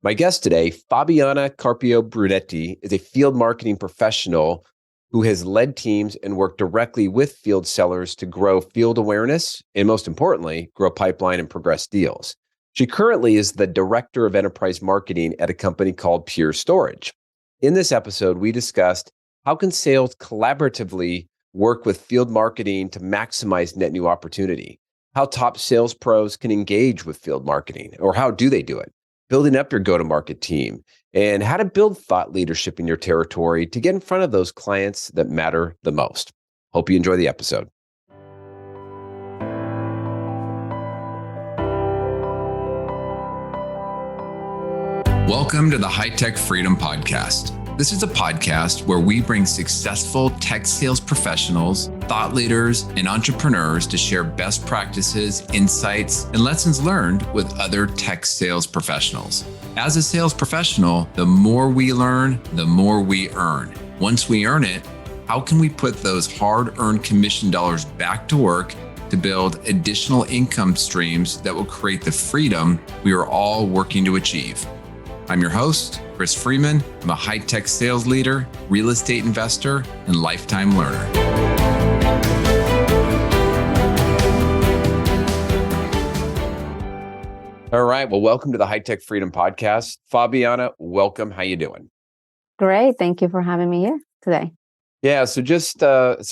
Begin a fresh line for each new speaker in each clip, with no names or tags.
My guest today, Fabiana Carpio Brunetti, is a field marketing professional who has led teams and worked directly with field sellers to grow field awareness and, most importantly, grow pipeline and progress deals. She currently is the director of enterprise marketing at a company called Pure Storage. In this episode, we discussed how can sales collaboratively work with field marketing to maximize net new opportunity, how top sales pros can engage with field marketing, or how do they do it, building up your go-to-market team, and how to build thought leadership in your territory to get in front of those clients that matter the most. Hope you enjoy the episode. Welcome to the High Tech Freedom Podcast. This is a podcast where we bring successful tech sales professionals, thought leaders, and entrepreneurs to share best practices, insights, and lessons learned with other tech sales professionals. As a sales professional, the more we learn, the more we earn. Once we earn it, how can we put those hard-earned commission dollars back to work to build additional income streams that will create the freedom we are all working to achieve? I'm your host, Chris Freeman. I'm a high-tech sales leader, real estate investor, and lifetime learner. All right. Well, welcome to the High Tech Freedom Podcast. Fabiana, welcome. How you doing?
Great. Thank you for having me here today.
Yeah. So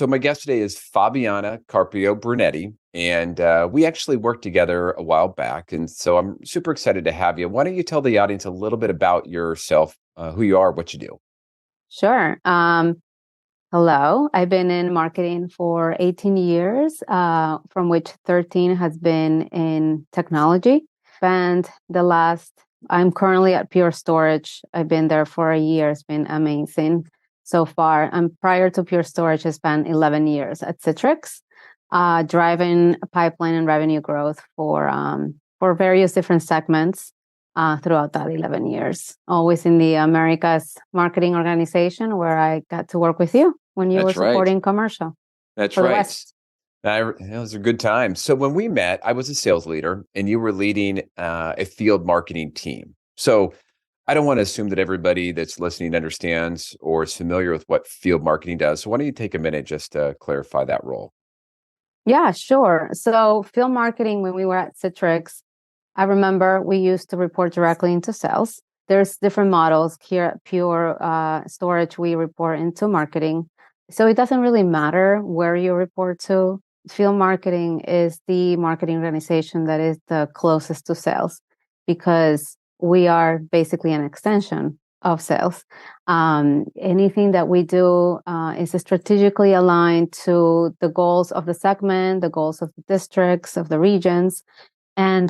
my guest today is Fabiana Carpio Brunetti, and we actually worked together a while back. And so I'm super excited to have you. Why don't you tell the audience a little bit about yourself, who you are, what you do?
Sure. Hello. I've been in marketing for 18 years, from which 13 has been in technology. And I'm currently at Pure Storage. I've been there for a year. It's been amazing so far. And prior to Pure Storage, I spent 11 years at Citrix, driving pipeline and revenue growth for various different segments throughout that 11 years. Always in the Americas marketing organization, where I got to work with you when you were supporting commercial.
That's right. That was a good time. So when we met, I was a sales leader and you were leading a field marketing team. So I don't want to assume that everybody that's listening understands or is familiar with what field marketing does. So why don't you take a minute just to clarify that role?
Yeah, sure. So field marketing, when we were at Citrix, I remember we used to report directly into sales. There's different models here at Pure Storage. We report into marketing. So it doesn't really matter where you report to. Field marketing is the marketing organization that is the closest to sales, because we are basically an extension of sales. Anything that we do is strategically aligned to the goals of the segment, the goals of the districts, of the regions. And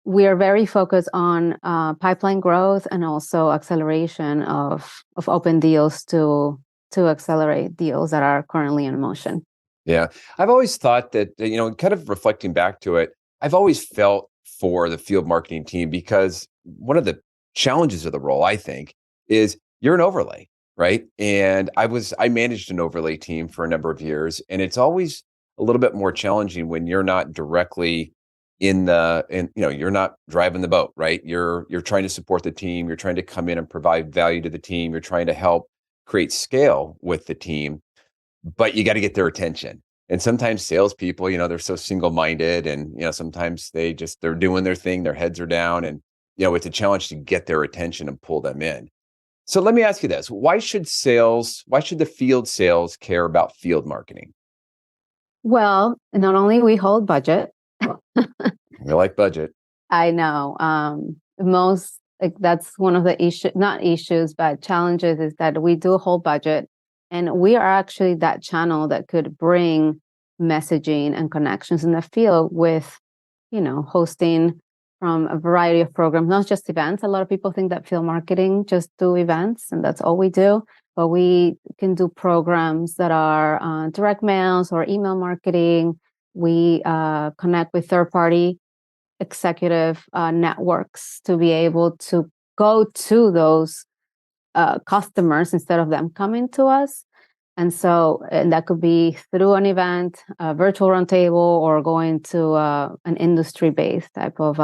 we are very focused on pipeline growth and also acceleration of open deals to accelerate deals that are currently in motion.
Yeah. I've always thought that, kind of reflecting back to it, I've always felt for the field marketing team, because one of the challenges of the role, I think, is you're an overlay, right? And I managed an overlay team for a number of years, and it's always a little bit more challenging when you're not directly you're not driving the boat, right? You're trying to support the team, you're trying to come in and provide value to the team, you're trying to help create scale with the team, but you got to get their attention. And sometimes salespeople, they're so single-minded, and sometimes they're doing their thing, their heads are down, and it's a challenge to get their attention and pull them in. So let me ask you this: why should the field sales care about field marketing?
Well, not only we hold budget.
We like budget.
I know. That's one of the not issues, but challenges, is that we do hold budget. And we are actually that channel that could bring messaging and connections in the field with, hosting from a variety of programs, not just events. A lot of people think that field marketing just do events, and that's all we do. But we can do programs that are direct mails or email marketing. We connect with third-party executive networks to be able to go to those customers instead of them coming to us. And that could be through an event, a virtual roundtable, or going to an industry-based type of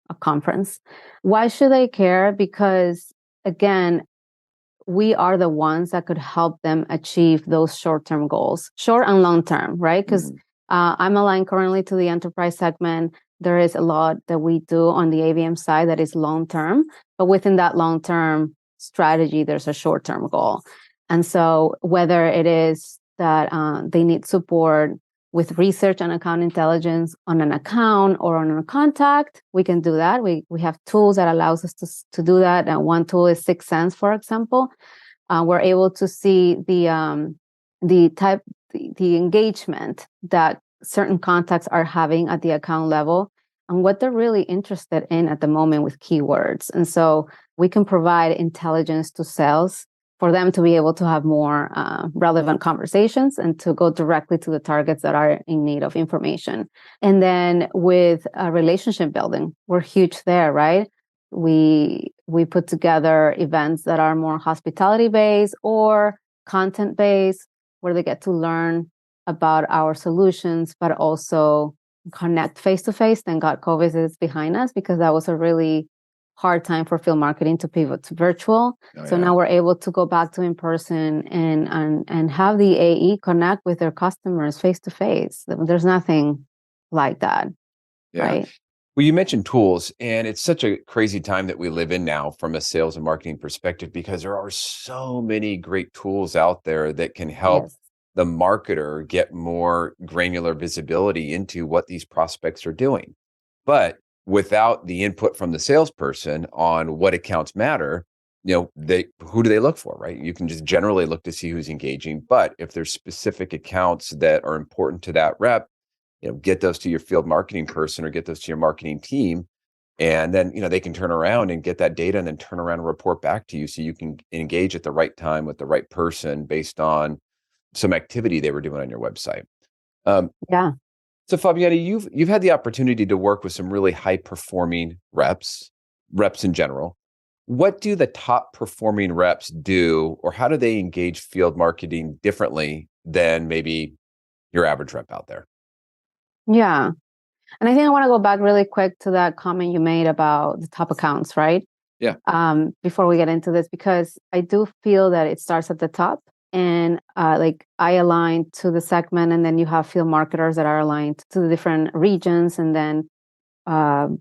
a conference. Why should they care? Because again, we are the ones that could help them achieve those short-term goals, short and long-term, right? Because I'm aligned currently to the enterprise segment. There is a lot that we do on the AVM side that is long-term, but within that long-term strategy, there's a short-term goal. And so whether it is that they need support with research and account intelligence on an account or on a contact, we can do that. We have tools that allows us to do that. And one tool is Sixth Sense, for example. We're able to see the engagement that certain contacts are having at the account level and what they're really interested in at the moment with keywords. And so we can provide intelligence to sales for them to be able to have more relevant conversations and to go directly to the targets that are in need of information. And then with relationship building, we're huge there, right? We put together events that are more hospitality based or content based, where they get to learn about our solutions, but also connect face to face. Thank God COVID is behind us, because that was a really hard time for field marketing to pivot to virtual. Now we're able to go back to in person and have the AE connect with their customers face to face. There's nothing like that, right?
Well, you mentioned tools, and it's such a crazy time that we live in now from a sales and marketing perspective, because there are so many great tools out there that can help the marketer get more granular visibility into what these prospects are doing. But without the input from the salesperson on what accounts matter, who do they look for, right? You can just generally look to see who's engaging. But if there's specific accounts that are important to that rep, get those to your field marketing person or get those to your marketing team. And then, they can turn around and get that data and then turn around and report back to you, so you can engage at the right time with the right person based on some activity they were doing on your website. So Fabiana, you've had the opportunity to work with some really high performing reps in general. What do the top performing reps do, or how do they engage field marketing differently than maybe your average rep out there?
Yeah. And I think I want to go back really quick to that comment you made about the top accounts, right?
Yeah.
Before we get into this, because I do feel that it starts at the top. And I align to the segment, and then you have field marketers that are aligned to the different regions, and then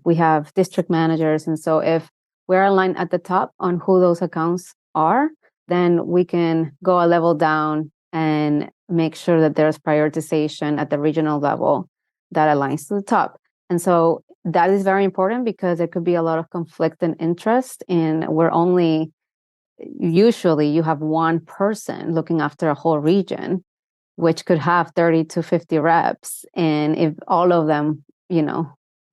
we have district managers. And so if we're aligned at the top on who those accounts are, then we can go a level down and make sure that there's prioritization at the regional level that aligns to the top. And so that is very important, because there could be a lot of conflict and interest, and usually you have one person looking after a whole region, which could have 30 to 50 reps. And if all of them,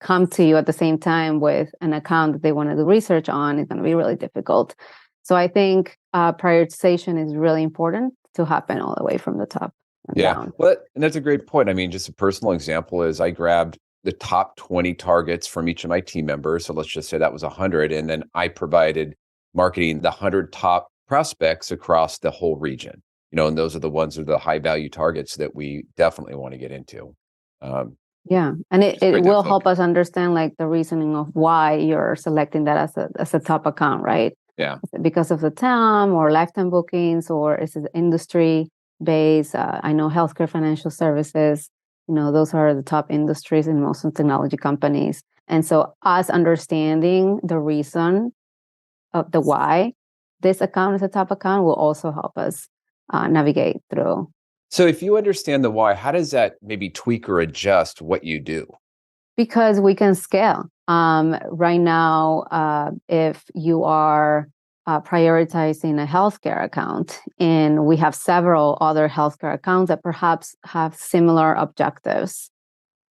come to you at the same time with an account that they want to do research on, it's going to be really difficult. So I think prioritization is really important to happen all the way from the top and down.
Well, and that's a great point. I mean, just a personal example is I grabbed the top 20 targets from each of my team members. So let's just say that was 100. And then I provided marketing the 100 top prospects across the whole region, and those are the ones that are the high value targets that we definitely want to get into.
And it will help us understand the reasoning of why you're selecting that as a top account, right?
Yeah.
Because of the TAM or lifetime bookings, or is it industry based? I know healthcare, financial services, those are the top industries in most of technology companies. And so us understanding the reason of the why this account is a top account will also help us navigate through.
So if you understand the why, how does that maybe tweak or adjust what you do?
Because we can scale. Right now, if you are prioritizing a healthcare account, and we have several other healthcare accounts that perhaps have similar objectives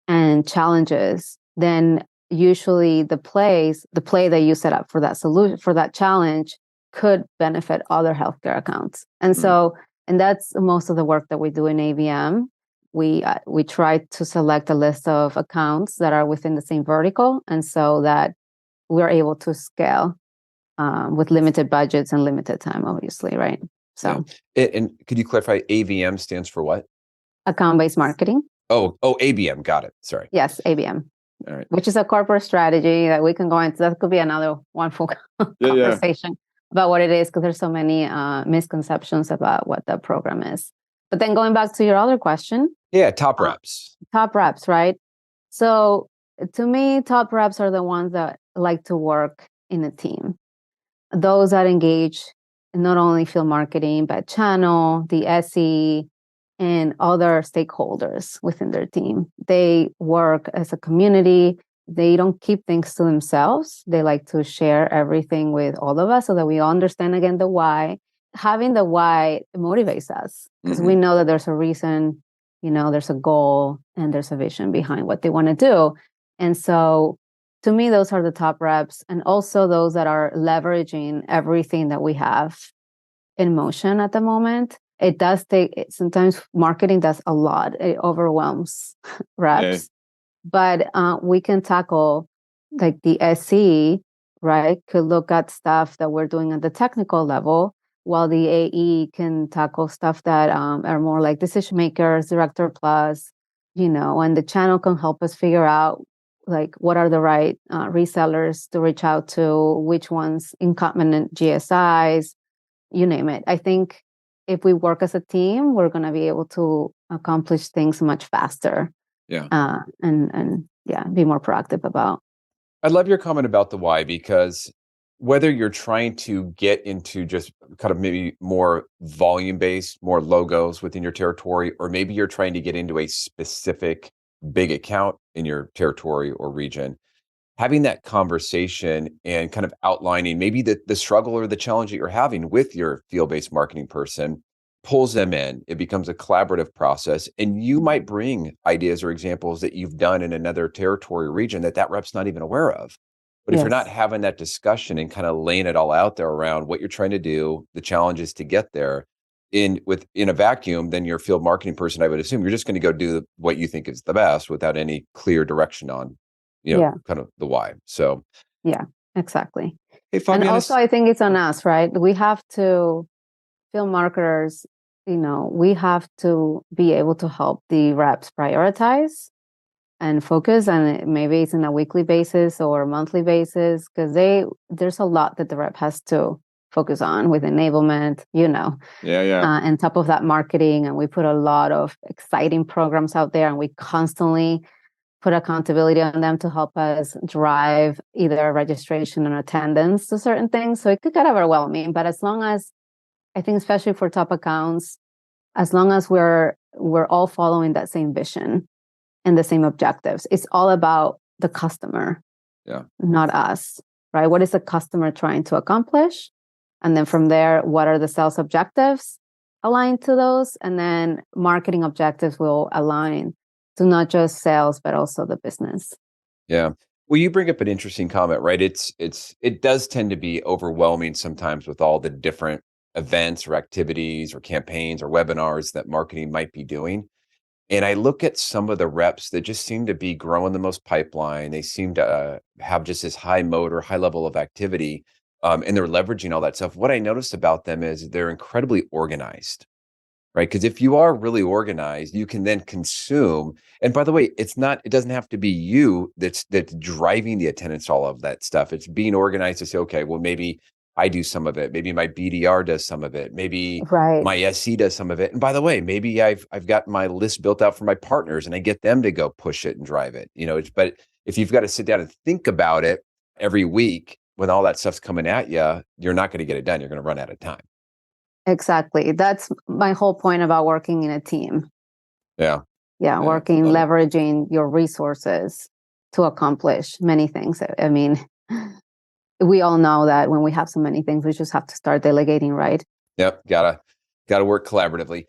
and challenges, then usually the play that you set up for that solution, for that challenge, could benefit other healthcare accounts. And so, and that's most of the work that we do in AVM. We try to select a list of accounts that are within the same vertical, and so that we're able to scale with limited budgets and limited time, obviously, right? So,
and could you clarify? AVM stands for what?
Account-based marketing.
Oh, ABM. Got it. Sorry.
Yes, ABM.
All right.
which is a corporate strategy that we can go into. That could be another wonderful conversation about what it is, because there's so many misconceptions about what the program is. But then going back to your other question.
Yeah, top reps.
Top reps, right? So to me, top reps are the ones that like to work in a team. Those that engage in not only field marketing, but channel, the SE, and other stakeholders within their team. They work as a community. They don't keep things to themselves. They like to share everything with all of us so that we understand again the why. Having the why motivates us because we know that there's a reason, there's a goal and there's a vision behind what they want to do. And so to me, those are the top reps, and also those that are leveraging everything that we have in motion at the moment. It does sometimes marketing does a lot. It overwhelms reps, but we can tackle like the SE, right? Could look at stuff that we're doing at the technical level, while the AE can tackle stuff that are more like decision makers, director plus, and the channel can help us figure out like what are the right resellers to reach out to, which ones incumbent GSIs, you name it. I think if we work as a team, we're going to be able to accomplish things much faster.
Yeah.
And be more proactive about.
I love your comment about the why, because whether you're trying to get into just kind of maybe more volume-based, more logos within your territory, or maybe you're trying to get into a specific big account in your territory or region, having that conversation and kind of outlining maybe the struggle or the challenge that you're having with your field-based marketing person pulls them in. It becomes a collaborative process, and you might bring ideas or examples that you've done in another territory or region that rep's not even aware of. But if you're not having that discussion and kind of laying it all out there around what you're trying to do, the challenges to get there in a vacuum, then your field marketing person, I would assume, you're just going to go do what you think is the best without any clear direction on, kind of the why. So
yeah, exactly.
Hey, Fabiana,
and also I think it's on us, right? We have to, field marketers, we have to be able to help the reps prioritize and focus, and maybe it's on a weekly basis or monthly basis, because there's a lot that the rep has to focus on with enablement, and top of that marketing. And we put a lot of exciting programs out there, and we constantly put accountability on them to help us drive either registration and attendance to certain things. So it could get overwhelming, but as long as, I think especially for top accounts, as long as we're all following that same vision and the same objectives, it's all about the customer, not us, right? What is the customer trying to accomplish? And then from there, what are the sales objectives aligned to those? And then marketing objectives will align to not just sales, but also the business.
Yeah. Well, you bring up an interesting comment, right? It does tend to be overwhelming sometimes with all the different events or activities or campaigns or webinars that marketing might be doing. And I look at some of the reps that just seem to be growing the most pipeline. They seem to have just this high level of activity, and they're leveraging all that stuff. What I noticed about them is they're incredibly organized, right? Because if you are really organized, you can then consume. And by the way, it doesn't have to be you that's driving the attendance, all of that stuff. It's being organized to say, okay, well, maybe I do some of it. Maybe my BDR does some of it. Maybe my SC does some of it. And by the way, maybe I've got my list built out for my partners and I get them to go push it and drive it. But if you've got to sit down and think about it every week when all that stuff's coming at you, you're not going to get it done. You're going to run out of time.
Exactly. That's my whole point about working in a team.
Yeah.
Leveraging your resources to accomplish many things. I mean, we all know that when we have so many things, we just have to start delegating, right?
Yep. Gotta work collaboratively.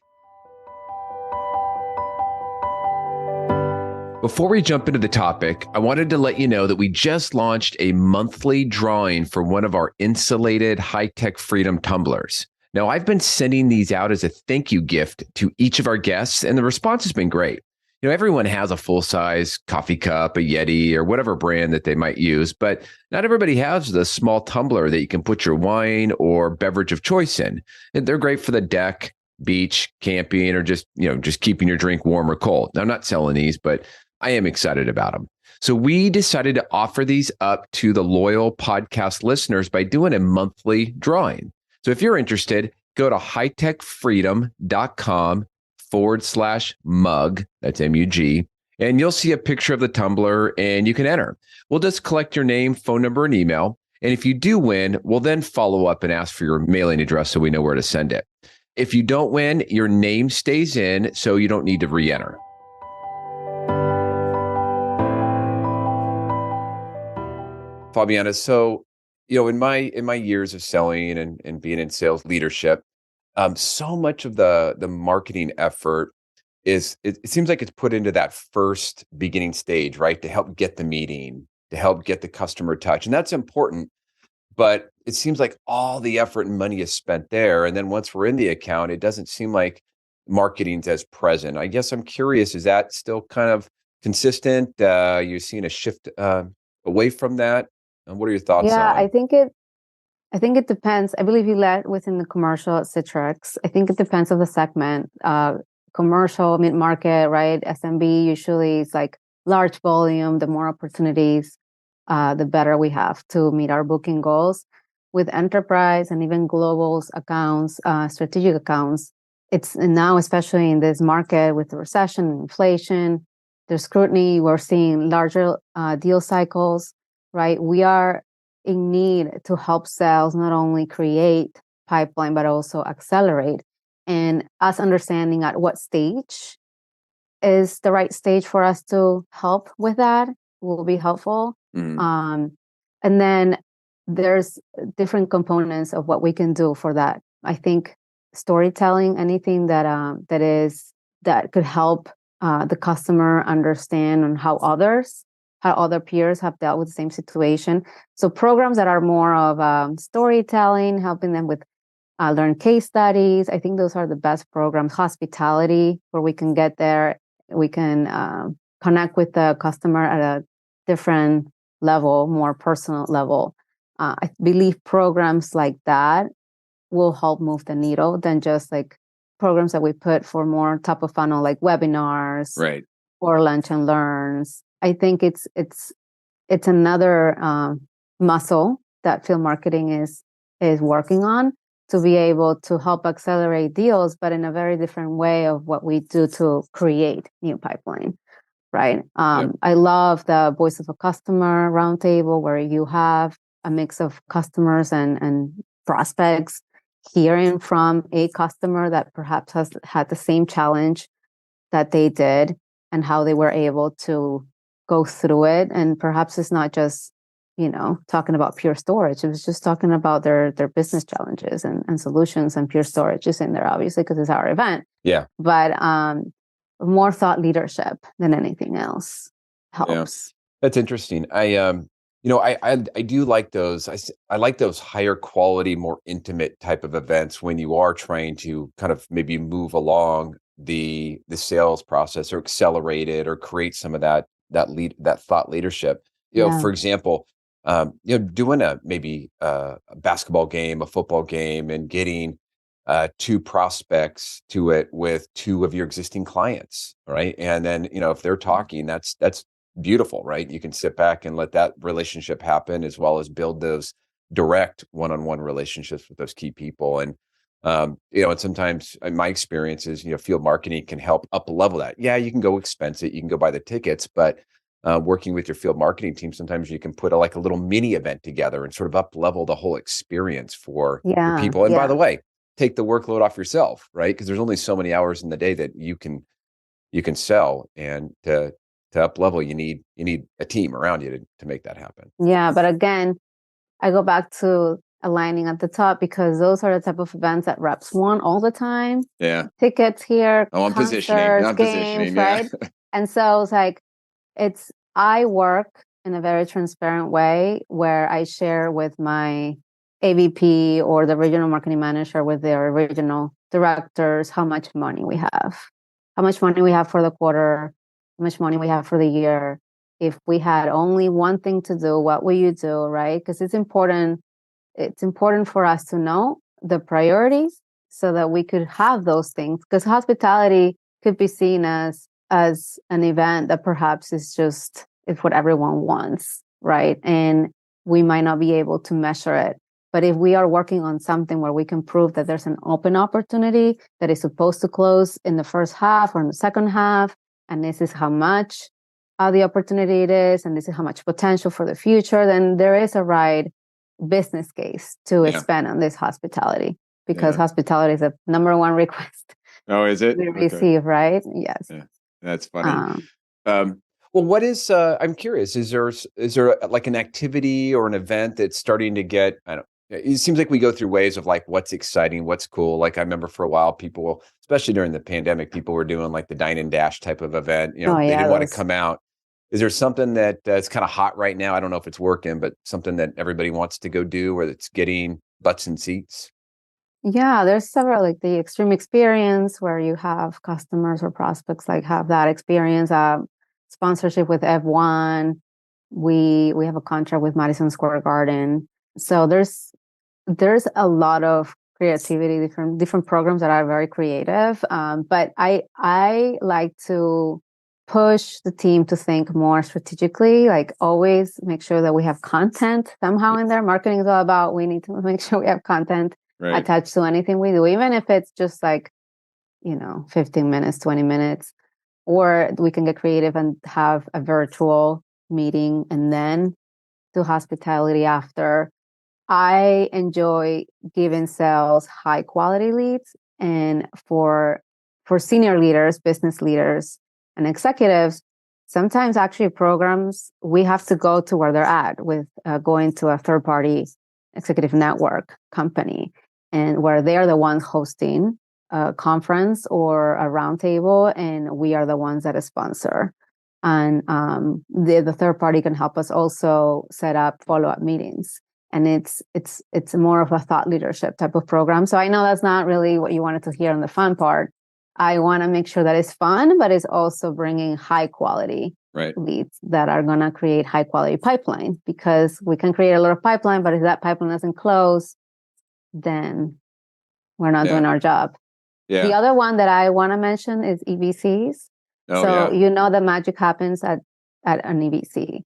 Before we jump into the topic, I wanted to let you know that we just launched a monthly drawing for one of our insulated high-tech Freedom tumblers. Now, I've been sending these out as a thank you gift to each of our guests, and the response has been great. Everyone has a full-size coffee cup, a Yeti, or whatever brand that they might use, but not everybody has the small tumbler that you can put your wine or beverage of choice in. And they're great for the deck, beach, camping, or just keeping your drink warm or cold. Now, I'm not selling these, but I am excited about them. So we decided to offer these up to the loyal podcast listeners by doing a monthly drawing. So if you're interested, go to hightechfreedom.com/mug, that's MUG, and you'll see a picture of the tumbler and you can enter. We'll just collect your name, phone number, and email. And if you do win, we'll then follow up and ask for your mailing address so we know where to send it. If you don't win, your name stays in, so you don't need to re-enter. Fabiana, so in my years of selling and being in sales leadership, so much of the marketing effort is it seems like it's put into that first beginning stage, right? To help get the meeting, to help get the customer touch, and that's important. But it seems like all the effort and money is spent there, and then once we're in the account, it doesn't seem like marketing's as present. I guess I'm curious: is that still kind of consistent? You're seeing a shift away from that? And what are your thoughts
Yeah,
on?
I think it depends. I believe you led within the commercial at Citrix. I think it depends on the segment. Commercial, mid-market, right? SMB usually is like large volume. The more opportunities, the better we have to meet our booking goals. With enterprise and even global accounts, strategic accounts, it's now, especially in this market with the recession and inflation, there's scrutiny. We're seeing larger deal cycles, right? We are in need to help sales not only create pipeline, but also accelerate. And us understanding at what stage is the right stage for us to help with that will be helpful. And then there's different components of what we can do for that. I think storytelling, anything that could help the customer understand on how other peers have dealt with the same situation. So programs that are more of storytelling, helping them with learn case studies. I think those are the best programs. Hospitality, where we can get there, we can connect with the customer at a different level, more personal level. I believe programs like that will help move the needle than just like programs that we put for more top of funnel, like webinars,
Right.
or lunch and learns. I think it's another muscle that field marketing is working on, to be able to help accelerate deals, but in a very different way of what we do to create new pipeline, right? I love the voice of a customer roundtable, where you have a mix of customers and prospects hearing from a customer that perhaps has had the same challenge that they did, and how they were able to go through it. And perhaps it's not just talking about Pure Storage. It was just talking about their business challenges and solutions, and Pure Storage is in there, obviously, because it's our event.
Yeah.
But more thought leadership than anything else helps.
That's interesting. I do like those. I like those higher quality, more intimate type of events when you are trying to kind of maybe move along the sales process, or accelerate it, or create some of that thought leadership. For example, doing maybe a basketball game, a football game, and getting two prospects to it with two of your existing clients, right? And then if they're talking, that's beautiful, right? You can sit back and let that relationship happen, as well as build those direct one-on-one relationships with those key people. And and sometimes in my experience is, field marketing can help up level that. Yeah, you can go expense it, you can go buy the tickets, but working with your field marketing team, sometimes you can put a little mini event together and sort of up level the whole experience for your people. And by the way, take the workload off yourself, right? Because there's only so many hours in the day that you can sell, and to up level, you need a team around you to make that happen.
Yeah, but again, I go back to aligning at the top, because those are the type of events that reps want all the time.
Yeah.
Tickets here,
I'm
concerts,
positioning.
games, right? And so it's like, I work in a very transparent way, where I share with my AVP or the regional marketing manager, with their regional directors, how much money we have for the quarter, how much money we have for the year. If we had only one thing to do, what will you do, right? Because it's important for us to know the priorities, so that we could have those things. Because hospitality could be seen as an event that perhaps is just is what everyone wants, right? And we might not be able to measure it. But if we are working on something where we can prove that there's an open opportunity that is supposed to close in the first half or in the second half, and this is how much the opportunity it is, and this is how much potential for the future, then there is a right business case to expand on this hospitality, because hospitality is the number one request.
Oh, is it?
We receive, right? Yes.
Yeah. That's funny. Well, what is, I'm curious, is there like an activity or an event that's starting to get, I don't, it seems like we go through waves of like what's exciting, what's cool. Like I remember for a while, people, especially during the pandemic, people were doing like the dine and dash type of event. You know, they didn't want to come out. Is there something that is kind of hot right now? I don't know if it's working, but something that everybody wants to go do, where it's getting butts and seats?
Yeah, there's several, like the extreme experience where you have customers or prospects like have that experience. Sponsorship with F1. We have a contract with Madison Square Garden. So there's a lot of creativity, different programs that are very creative. But I like to push the team to think more strategically, like always make sure that we have content somehow in there. Marketing is all about, we need to make sure we have content attached to anything we do, even if it's just like, 15 minutes, 20 minutes, or we can get creative and have a virtual meeting and then do hospitality after. I enjoy giving sales high quality leads, and for senior leaders, business leaders, and executives, sometimes actually programs we have to go to where they're at with going to a third party executive network company, and where they are the ones hosting a conference or a roundtable, and we are the ones that sponsor. And the third party can help us also set up follow-up meetings. And it's more of a thought leadership type of program. So I know that's not really what you wanted to hear on the fun part. I want to make sure that it's fun, but it's also bringing high quality leads that are going to create high quality pipeline, because we can create a lot of pipeline, but if that pipeline doesn't close, then we're not doing our job. Yeah. The other one that I want to mention is EBCs. The magic happens at an EBC,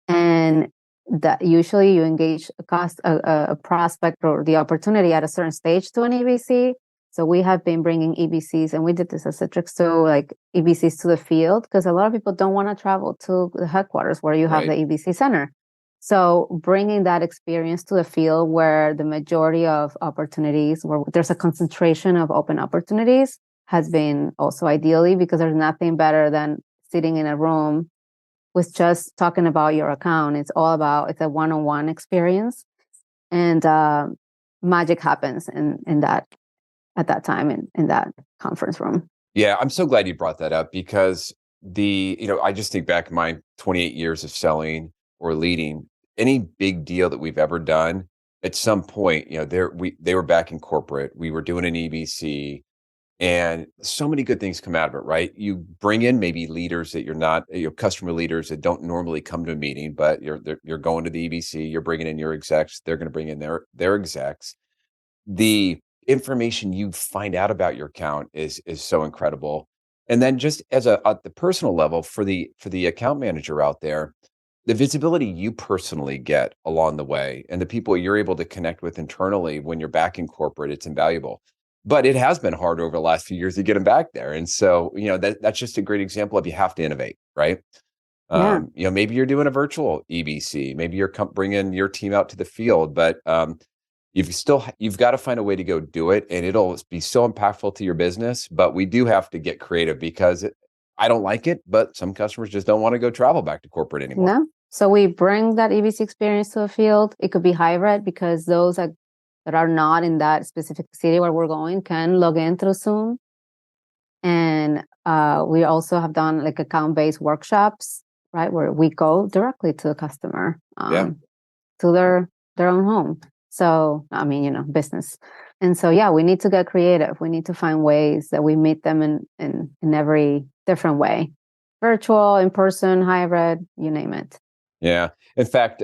and that usually you engage a prospect or the opportunity at a certain stage to an EBC. So we have been bringing EBCs, and we did this at Citrix too, like EBCs to the field, because a lot of people don't want to travel to the headquarters where you have the EBC center. So bringing that experience to the field where the majority of opportunities, where there's a concentration of open opportunities, has been also ideally, because there's nothing better than sitting in a room with just talking about your account. It's a one-on-one experience, and magic happens in that at that time in that conference room.
Yeah, I'm so glad you brought that up, because I just think back my 28 years of selling or leading. Any big deal that we've ever done, at some point, they were back in corporate. We were doing an EBC, and so many good things come out of it, right? You bring in maybe leaders that you're not, customer leaders that don't normally come to a meeting, but you're going to the EBC. You're bringing in your execs. They're going to bring in their execs. The information you find out about your account is so incredible. And then just as at the personal level, for the account manager out there, the visibility you personally get along the way and the people you're able to connect with internally when you're back in corporate, it's invaluable. But it has been hard over the last few years to get them back there. And so, that's just a great example of, you have to innovate, right? Maybe you're doing a virtual EBC, maybe you're bringing your team out to the field, but you've got to find a way to go do it, and it'll be so impactful to your business. But we do have to get creative, because I don't like it, but some customers just don't want to go travel back to corporate anymore.
No. So we bring that EBC experience to the field. It could be hybrid, because those that are not in that specific city where we're going can log in through Zoom. And we also have done like account-based workshops, right, where we go directly to the customer, to their own home. So, business. And so, we need to get creative. We need to find ways that we meet them in every different way. Virtual, in person, hybrid, you name it.
Yeah. In fact,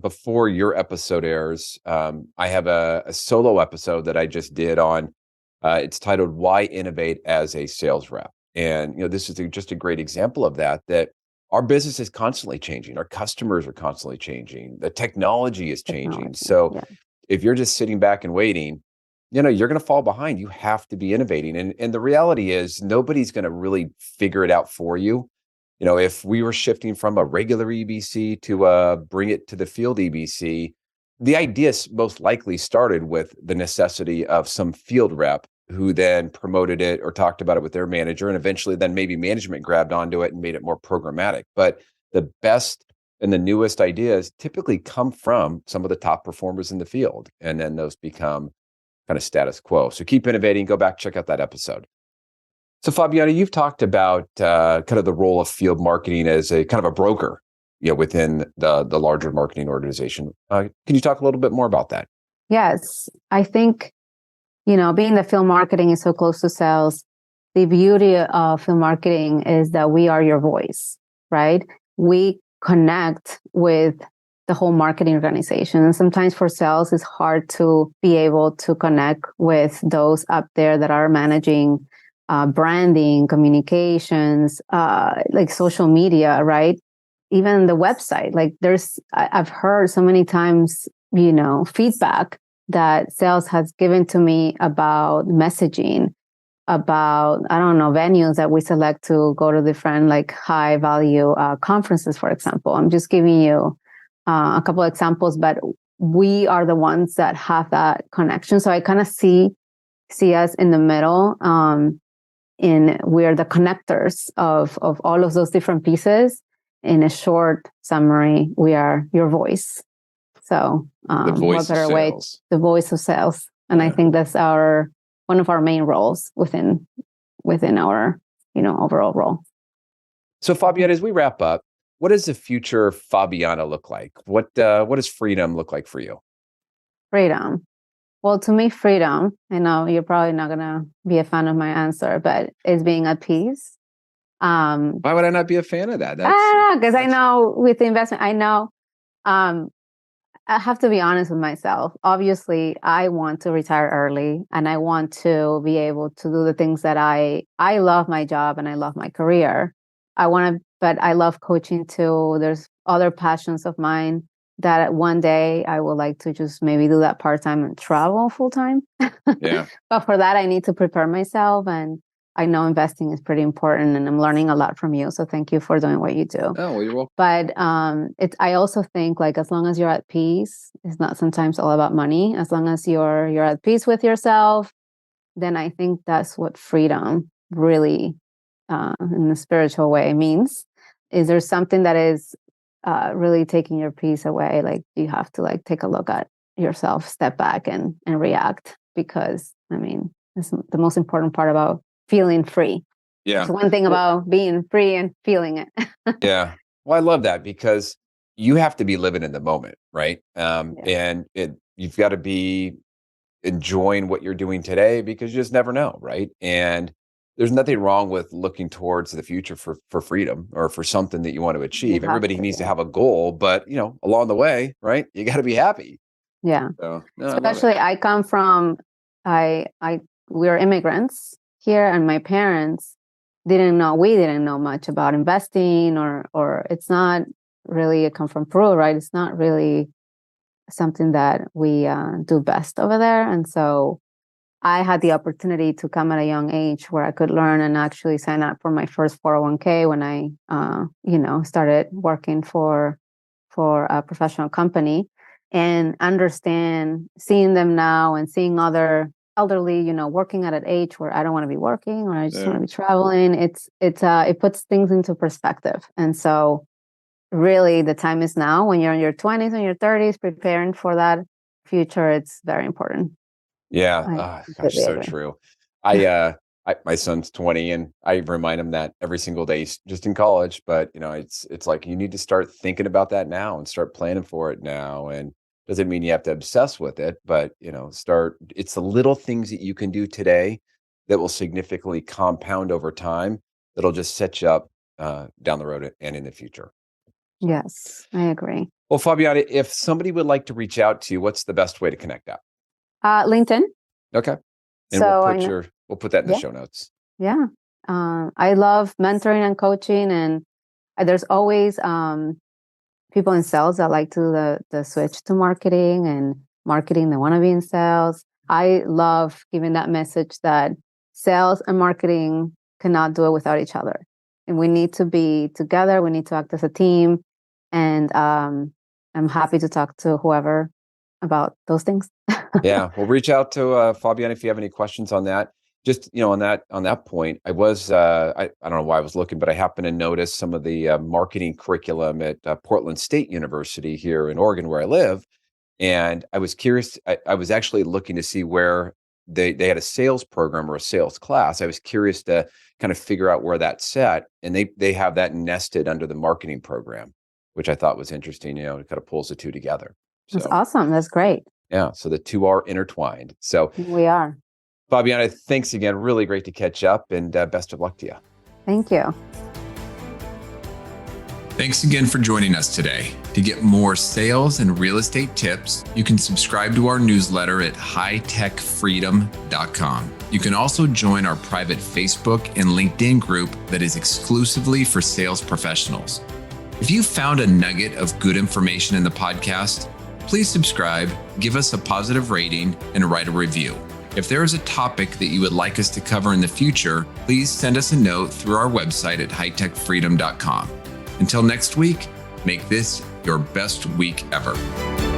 before your episode airs, I have a solo episode that I just did on, it's titled "Why Innovate as a Sales Rep?" And, this is just a great example of that our business is constantly changing. Our customers are constantly changing. The technology is changing.
Technology.
So
Yeah.
if you're just sitting back and waiting, you're going to fall behind. You have to be innovating. And the reality is nobody's going to really figure it out for you. If we were shifting from a regular EBC to bring it to the field EBC, the idea most likely started with the necessity of some field rep who then promoted it or talked about it with their manager, and eventually then maybe management grabbed onto it and made it more programmatic. But the best and the newest ideas typically come from some of the top performers in the field, and then those become kind of status quo. So keep innovating. Go back, check out that episode. So Fabiana, you've talked about kind of the role of field marketing as a kind of a broker, within the larger marketing organization. Can you talk a little bit more about that?
Yes, I think, being that field marketing is so close to sales, the beauty of field marketing is that we are your voice, right? We connect with the whole marketing organization. And sometimes for sales, it's hard to be able to connect with those up there that are managing branding, communications, like social media, right? Even the website. Like I've heard so many times, feedback that sales has given to me about messaging, about, I don't know, venues that we select to go to different like high value conferences, for example. I'm just giving you a couple of examples, but we are the ones that have that connection. So I kind of see us in the middle. We're the connectors of all of those different pieces. In a short summary, we are your voice. So
the voice of sales.
The voice of sales. And I think that's one of our main roles within our, overall role.
So Fabiana, as we wrap up, what does the future Fabiana look like? What does freedom look like for you?
Freedom. Well, to me, freedom, I know you're probably not going to be a fan of my answer, but it's being at peace.
Why would I not be a fan of that?
Because I know with the investment, I have to be honest with myself. Obviously, I want to retire early and I want to be able to do the things that I love my job and I love my career. But I love coaching too. There's other passions of mine that one day I would like to just maybe do that part-time and travel full-time.
Yeah.
But for that, I need to prepare myself, and I know investing is pretty important, and I'm learning a lot from you. So thank you for doing what you do.
Oh, well, you're welcome.
But I also think like as long as you're at peace, it's not sometimes all about money. As long as you're at peace with yourself, then I think that's what freedom really, in the spiritual way, means. Is there something that is really taking your peace away? Like you have to like take a look at yourself, step back and react, because it's the most important part about feeling free.
Yeah.
It's one thing about being free and feeling it.
Yeah. Well, I love that because you have to be living in the moment, right? And you've got to be enjoying what you're doing today because you just never know, right? And there's nothing wrong with looking towards the future for freedom or for something that you want to achieve. Everybody needs to have a goal, but along the way, right? You got to be happy.
Yeah.
So,
especially I come from, we're immigrants here, and my parents we didn't know much about investing or it's not really, I come from Peru, right? It's not really something that we do best over there. And so I had the opportunity to come at a young age where I could learn and actually sign up for my first 401k when I, started working for a professional company, and understand, seeing them now and seeing other elderly, working at an age where I don't want to be working or I just want to be traveling. It puts things into perspective. And so really the time is now when you're in your 20s and your 30s, preparing for that future. It's very important.
Yeah. Gosh, so true. My son's 20 and I remind him that every single day, just in college, but it's like, you need to start thinking about that now and start planning for it now. And doesn't mean you have to obsess with it, but it's the little things that you can do today that will significantly compound over time. That'll just set you up down the road and in the future.
Yes, I agree.
Well, Fabiana, if somebody would like to reach out to you, what's the best way to connect out?
LinkedIn.
Okay. And
so
we'll put that in the show notes.
Yeah. I love mentoring and coaching, and There's always people in sales that like to the switch to marketing, and marketing they want to be in sales. I love giving that message that sales and marketing cannot do it without each other, and we need to be together. We need to act as a team, and I'm happy to talk to whoever about those things.
Yeah, well, reach out to Fabiana if you have any questions on that. Just on that point, I was I don't know why I was looking, but I happened to notice some of the marketing curriculum at Portland State University here in Oregon, where I live, and I was curious. I was actually looking to see where they had a sales program or a sales class. I was curious to kind of figure out where that's set, and they have that nested under the marketing program, which I thought was interesting. It kind of pulls the two together.
That's
So
awesome. That's great.
yeah, so the two are intertwined. So
We are.
Fabiana, thanks again. Really great to catch up, and best of luck to you.
Thank you.
Thanks again for joining us today. To get more sales and real estate tips, you can subscribe to our newsletter at hightechfreedom.com. You can also join our private Facebook and LinkedIn group that is exclusively for sales professionals. If you found a nugget of good information in the podcast, please subscribe, give us a positive rating, and write a review. If there is a topic that you would like us to cover in the future, please send us a note through our website at hightechfreedom.com. Until next week, make this your best week ever.